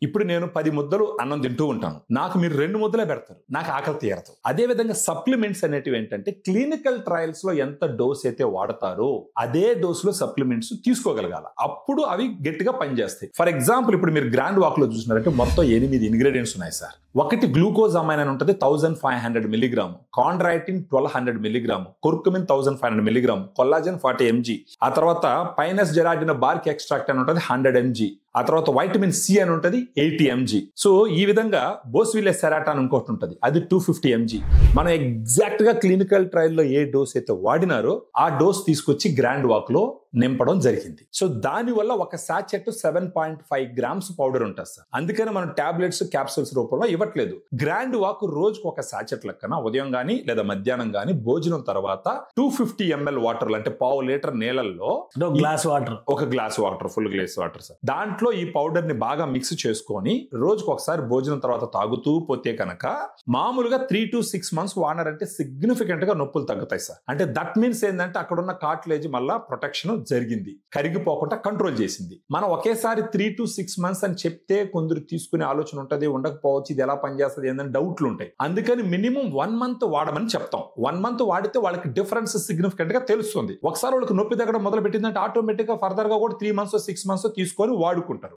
ఇప్పుడు నేను 10 ముద్దలు అన్నం తింటూ ఉంటాను, నాకు మీరు 2 ముద్దలే పెడతారు, నాకు ఆకలి తీరదు. అదే విధంగా సప్లిమెంట్స్ అనేటివి ఏంటంటే క్లినికల్ ట్రయల్స్ లో ఎంత డోస్ అయితే వాడతారో అదే డోస్ లో సప్లిమెంట్స్ తీసుకోగలగాల, అప్పుడు అవి గట్టిగా పనిచేస్తాయి. ఫర్ ఎగ్జాంపుల్ ఇప్పుడు మీరు గ్రాండ్ వాక్ లో చూసినారంటే మొత్తం 8 ఇంగ్రీడియంట్స్ ఉన్నాయి సార్. ఒకటి గ్లూకోజ్ అమైన్ అని ఉంటుంది 1500 milligram, chondroitin 1200 milligram, curcumin 1500 milligram, collagen 40 mg, ఆ తర్వాత పైనస్ జెరాటిన్ బార్క్ ఎక్స్ట్రాక్ట్ అని ఉంటుంది 100 mg, ఆ తర్వాత వైటమిన్ సి అని ఉంటుంది 80 mg. సో ఈ విధంగా బోస్విల్లే సెరాటాన్ ఇంకోటి ఉంటుంది, అది 250 mg. మనం ఎగ్జాక్ట్ గా క్లినికల్ ట్రయల్ లో ఏ డోస్ అయితే వాడినారో ఆ డోస్ తీసుకొచ్చి గ్రాండ్ వాక్ లో నింపడం జరిగింది. సో దాని వల్ల ఒక సాచెట్ 7.5 గ్రామ్స్ పౌడర్ ఉంటుంది సార్. అందుకని మనం టాబ్లెట్స్ క్యాప్సూల్స్ రూపంలో ఇవ్వట్లేదు. గ్రాండ్ వాక్ రోజుకు ఒక సాచెట్ లెక్కన ఉదయం గానీ లేదా మధ్యాహ్నం గానీ భోజనం తర్వాత 250 ml వాటర్ అంటే 1/2 లీటర్ నీళ్ళల్లో ఒక glass water full glass water sir, దాంట్లో ఈ పౌడర్ ని బాగా మిక్స్ చేసుకొని రోజుకు ఒకసారి భోజనం తర్వాత తాగుతూ పోతే కనుక మామూలుగా 3 to 6 months వాడినారంటే సిగ్నిఫికెంట్ గా నొప్పులు తగ్గుతాయి సార్. అంటే దట్ మీన్స్ ఏంటంటే అక్కడ ఉన్న కార్టిలేజ్ మళ్ళా ప్రొటెక్షన్ జరిగింది, కరిగిపోకుండా కంట్రోల్ చేసింది. మనం ఒకేసారి 3 to 6 months అని చెప్తే కొందరు తీసుకునే ఆలోచన ఉంటుంది, ఉండకపోవచ్చు, ఇది ఎలా పనిచేస్తుంది ఏందని డౌట్లు ఉంటాయి. అందుకని మినిమం 1 month వాడమని చెప్తాం. 1 month వాడితే వాళ్ళకి డిఫరెన్స్ సిగ్నిఫికెంట్ గా తెలుస్తుంది. ఒకసారి వాళ్ళకి నొప్పి తగ్గడం మొదలు పెట్టిందంటే ఆటోమేటిక్ గా ఫర్దర్ గా కూడా 3 months 6 months తీసుకొని వాడుకుంటారు.